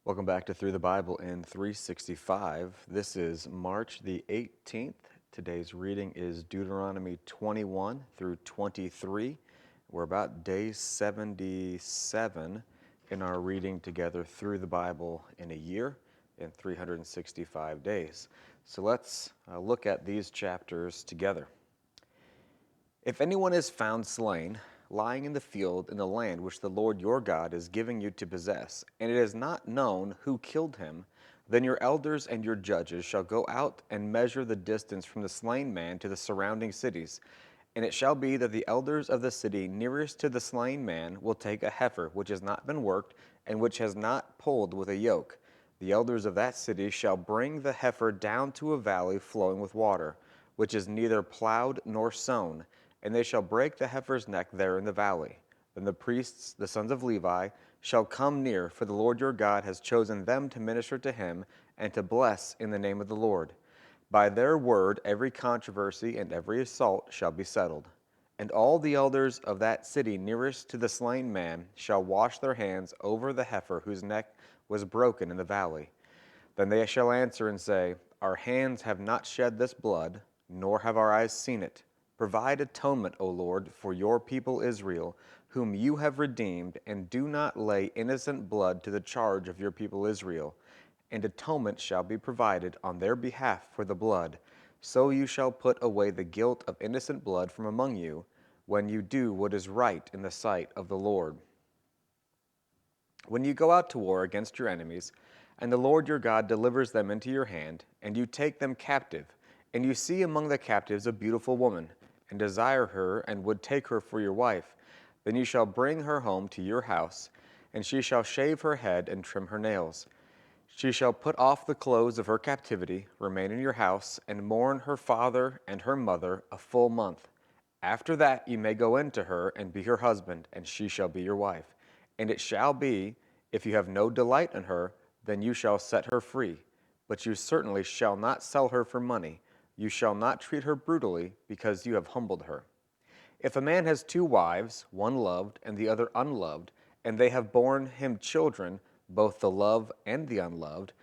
Welcome back to Through the Bible in 365. This is March the 18th. Today's reading is Deuteronomy 21 through 23. We're about day 77 in our reading together through the Bible in a year in 365 days. So let's look at these chapters together. If anyone is found slain, lying in the field in the land which the Lord your God is giving you to possess, and it is not known who killed him, then your elders and your judges shall go out and measure the distance from the slain man to the surrounding cities. And it shall be that the elders of the city nearest to the slain man will take a heifer which has not been worked and which has not pulled with a yoke. The elders of that city shall bring the heifer down to a valley flowing with water, which is neither plowed nor sown, and they shall break the heifer's neck there in the valley. Then the priests, the sons of Levi, shall come near, for the Lord your God has chosen them to minister to him and to bless in the name of the Lord. By their word every controversy and every assault shall be settled. And all the elders of that city nearest to the slain man shall wash their hands over the heifer whose neck was broken in the valley. Then they shall answer and say, Our hands have not shed this blood, nor have our eyes seen it. Provide atonement, O Lord, for your people Israel, whom you have redeemed, and do not lay innocent blood to the charge of your people Israel. And atonement shall be provided on their behalf for the blood. So you shall put away the guilt of innocent blood from among you, when you do what is right in the sight of the Lord. When you go out to war against your enemies, and the Lord your God delivers them into your hand, and you take them captive, and you see among the captives a beautiful woman, and desire her, and would take her for your wife, then you shall bring her home to your house, and she shall shave her head and trim her nails. She shall put off the clothes of her captivity, remain in your house, and mourn her father and her mother a full month. After that you may go in to her and be her husband, and she shall be your wife. And it shall be, if you have no delight in her, then you shall set her free. But you certainly shall not sell her for money. You shall not treat her brutally, because you have humbled her. If a man has two wives, one loved and the other unloved, and they have borne him children, both the loved and the unloved,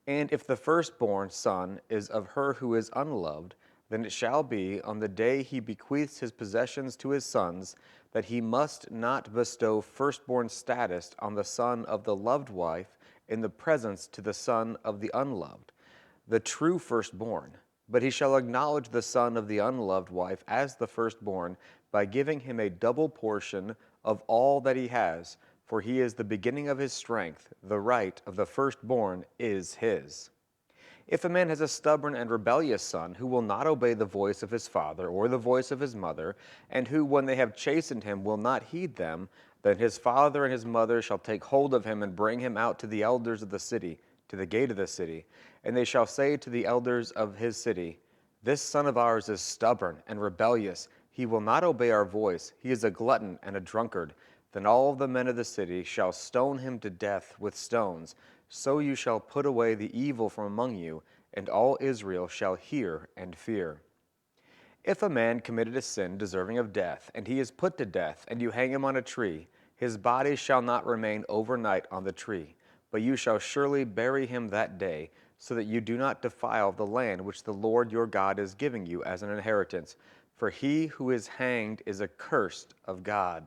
and if the firstborn son is of her who is unloved, then it shall be, on the day he bequeaths his possessions to his sons, that he must not bestow firstborn status on the son of the loved wife in the presence to the son of the unloved, the true firstborn. But he shall acknowledge the son of the unloved wife as the firstborn by giving him a double portion of all that he has, for he is the beginning of his strength. The right of the firstborn is his. If a man has a stubborn and rebellious son who will not obey the voice of his father or the voice of his mother, and who, when they have chastened him, will not heed them, then his father and his mother shall take hold of him and bring him out to the elders of the city, to the gate of the city. And they shall say to the elders of his city, This son of ours is stubborn and rebellious. He will not obey our voice. He is a glutton and a drunkard. Then all the men of the city shall stone him to death with stones. So you shall put away the evil from among you, and all Israel shall hear and fear. If a man committed a sin deserving of death, and he is put to death, and you hang him on a tree, his body shall not remain overnight on the tree, but you shall surely bury him that day, so that you do not defile the land which the Lord your God is giving you as an inheritance. For he who is hanged is accursed of God.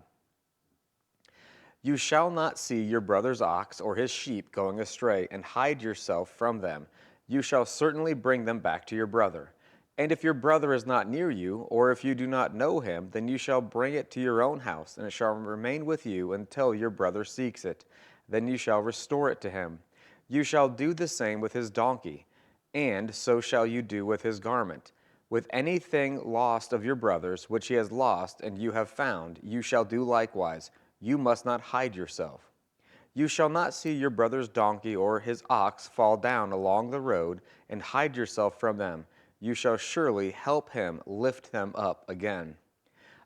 You shall not see your brother's ox or his sheep going astray, and hide yourself from them. You shall certainly bring them back to your brother. And if your brother is not near you, or if you do not know him, then you shall bring it to your own house, and it shall remain with you until your brother seeks it. Then you shall restore it to him. You shall do the same with his donkey, and so shall you do with his garment. With anything lost of your brother's, which he has lost and you have found, you shall do likewise. You must not hide yourself. You shall not see your brother's donkey or his ox fall down along the road, and hide yourself from them. You shall surely help him lift them up again.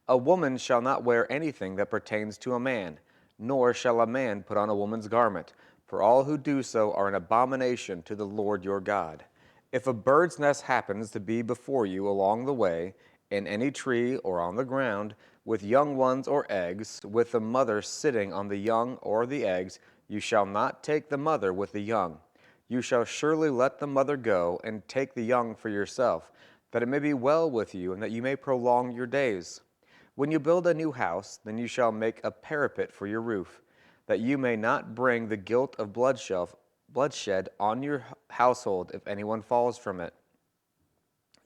A woman shall not wear anything that pertains to a man, nor shall a man put on a woman's garment, for all who do so are an abomination to the Lord your God. If a bird's nest happens to be before you along the way, in any tree or on the ground, with young ones or eggs, with the mother sitting on the young or the eggs, You shall not take the mother with the young. You shall surely let the mother go, and take the young for yourself, that it may be well with you, and that you may prolong your days. When you build a new house, then you shall make a parapet for your roof, that you may not bring the guilt of bloodshed on your household if anyone falls from it.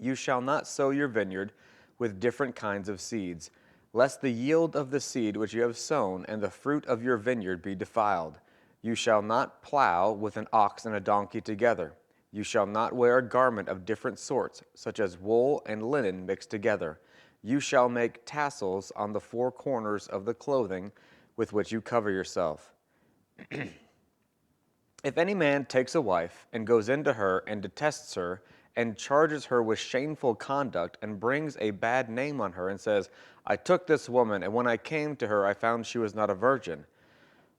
You shall not sow your vineyard with different kinds of seeds, lest the yield of the seed which you have sown and the fruit of your vineyard be defiled. You shall not plow with an ox and a donkey together. You shall not wear a garment of different sorts, such as wool and linen mixed together. You shall make tassels on the four corners of the clothing with which you cover yourself. If any man takes a wife and goes into her and detests her and charges her with shameful conduct and brings a bad name on her and says, I took this woman, and when I came to her I found she was not a virgin,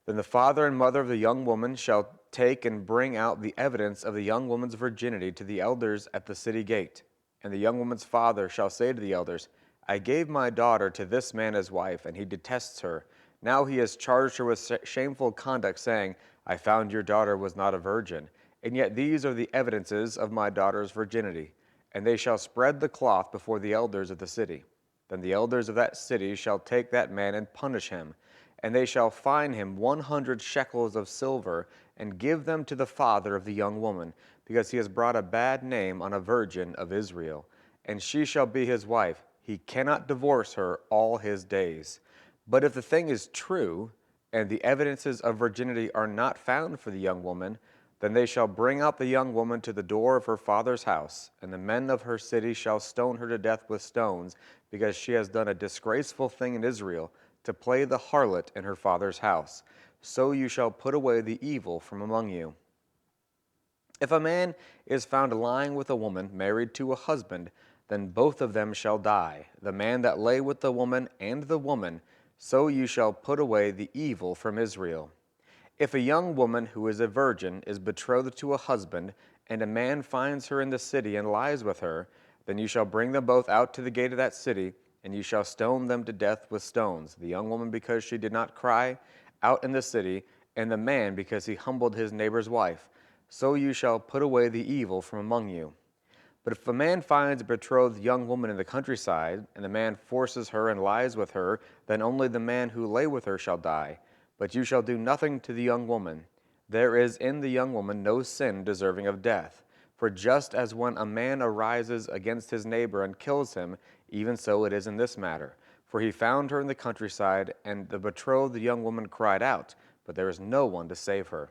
then the father and mother of the young woman shall take and bring out the evidence of the young woman's virginity to the elders at the city gate. And the young woman's father shall say to the elders, I gave my daughter to this man as wife, and he detests her. Now he has charged her with shameful conduct, saying, I found your daughter was not a virgin. And yet these are the evidences of my daughter's virginity. And they shall spread the cloth before the elders of the city. Then the elders of that city shall take that man and punish him. And they shall fine him 100 shekels of silver, and give them to the father of the young woman, because he has brought a bad name on a virgin of Israel. And she shall be his wife. He cannot divorce her all his days. But if the thing is true, and the evidences of virginity are not found for the young woman, then they shall bring out the young woman to the door of her father's house, and the men of her city shall stone her to death with stones, because she has done a disgraceful thing in Israel, to play the harlot in her father's house. So you shall put away the evil from among you. If a man is found lying with a woman married to a husband, then both of them shall die, the man that lay with the woman and the woman. So you shall put away the evil from Israel. If a young woman who is a virgin is betrothed to a husband, and a man finds her in the city and lies with her, then you shall bring them both out to the gate of that city, and you shall stone them to death with stones, the young woman because she did not cry out in the city, and the man because he humbled his neighbor's wife. So you shall put away the evil from among you. But if a man finds a betrothed young woman in the countryside, and the man forces her and lies with her, then only the man who lay with her shall die. But you shall do nothing to the young woman. There is in the young woman no sin deserving of death. For just as when a man arises against his neighbor and kills him, even so it is in this matter. For he found her in the countryside, and the betrothed young woman cried out, but there is no one to save her.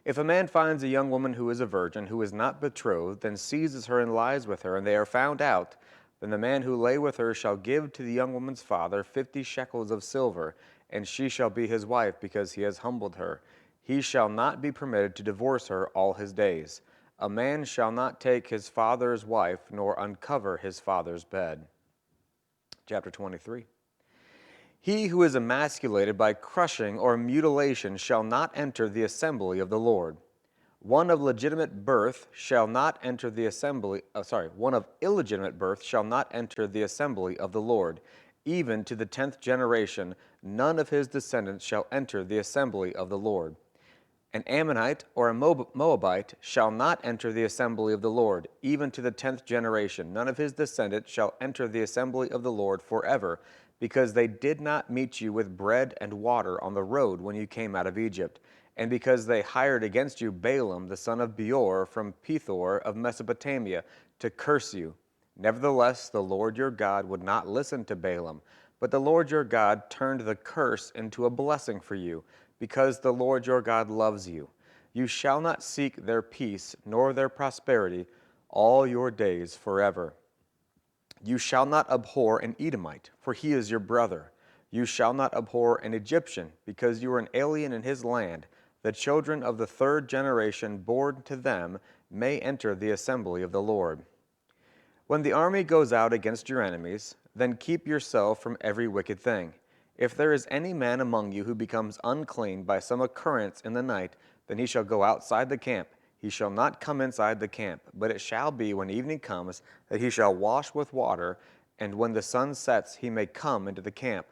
If a man finds a young woman who is a virgin, who is not betrothed, and seizes her and lies with her, and they are found out, then the man who lay with her shall give to the young woman's father 50 shekels of silver, and she shall be his wife, because he has humbled her. He shall not be permitted to divorce her all his days. A man shall not take his father's wife, nor uncover his father's bed. Chapter 23. He who is emasculated by crushing or mutilation shall not enter the assembly of the Lord. One of legitimate birth shall not enter the assembly, one of illegitimate birth shall not enter the assembly of the Lord. Even to the 10th generation, none of his descendants shall enter the assembly of the Lord. An Ammonite or a Moabite shall not enter the assembly of the Lord, even to the 10th generation. None of his descendants shall enter the assembly of the Lord forever, because they did not meet you with bread and water on the road when you came out of Egypt, and because they hired against you Balaam the son of Beor from Pethor of Mesopotamia to curse you. Nevertheless, the Lord your God would not listen to Balaam, but the Lord your God turned the curse into a blessing for you, because the Lord your God loves you. You shall not seek their peace nor their prosperity all your days forever. You shall not abhor an Edomite, for he is your brother. You shall not abhor an Egyptian, because you are an alien in his land. The children of the 3rd generation born to them may enter the assembly of the Lord. When the army goes out against your enemies, then keep yourself from every wicked thing. If there is any man among you who becomes unclean by some occurrence in the night, then he shall go outside the camp. He shall not come inside the camp, but it shall be when evening comes that he shall wash with water, and when the sun sets he may come into the camp.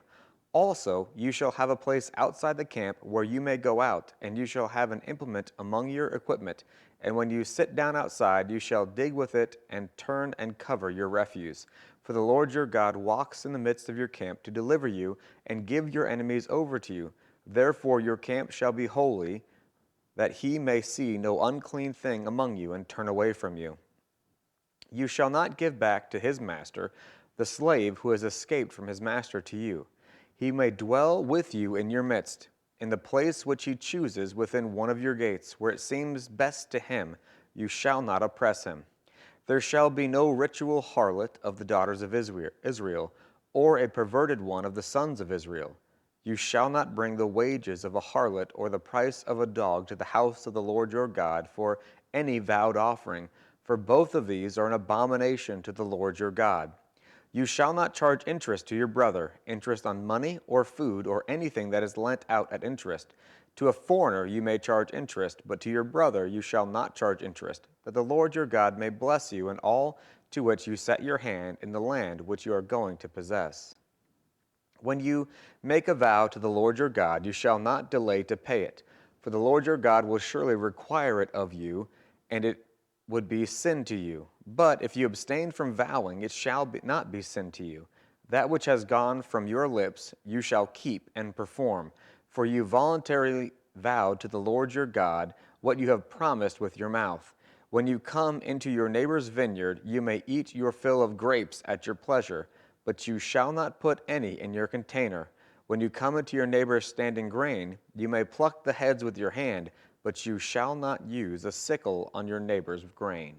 Also, you shall have a place outside the camp where you may go out, and you shall have an implement among your equipment. And when you sit down outside, you shall dig with it and turn and cover your refuse. For the Lord your God walks in the midst of your camp to deliver you and give your enemies over to you. Therefore your camp shall be holy, that he may see no unclean thing among you and turn away from you. You shall not give back to his master the slave who has escaped from his master to you. He may dwell with you in your midst, in the place which he chooses within one of your gates, where it seems best to him. You shall not oppress him. There shall be no ritual harlot of the daughters of Israel, or a perverted one of the sons of Israel. You shall not bring the wages of a harlot or the price of a dog to the house of the Lord your God for any vowed offering, for both of these are an abomination to the Lord your God. You shall not charge interest to your brother, interest on money or food or anything that is lent out at interest. To a foreigner you may charge interest, but to your brother you shall not charge interest, that the Lord your God may bless you in all to which you set your hand in the land which you are going to possess. When you make a vow to the Lord your God, you shall not delay to pay it, for the Lord your God will surely require it of you, and it would be sin to you. But if you abstain from vowing, it shall not be sin to you. That which has gone from your lips you shall keep and perform, for you voluntarily vowed to the Lord your God what you have promised with your mouth. When you come into your neighbor's vineyard, you may eat your fill of grapes at your pleasure, but you shall not put any in your container. When you come into your neighbor's standing grain, you may pluck the heads with your hand, but you shall not use a sickle on your neighbor's grain.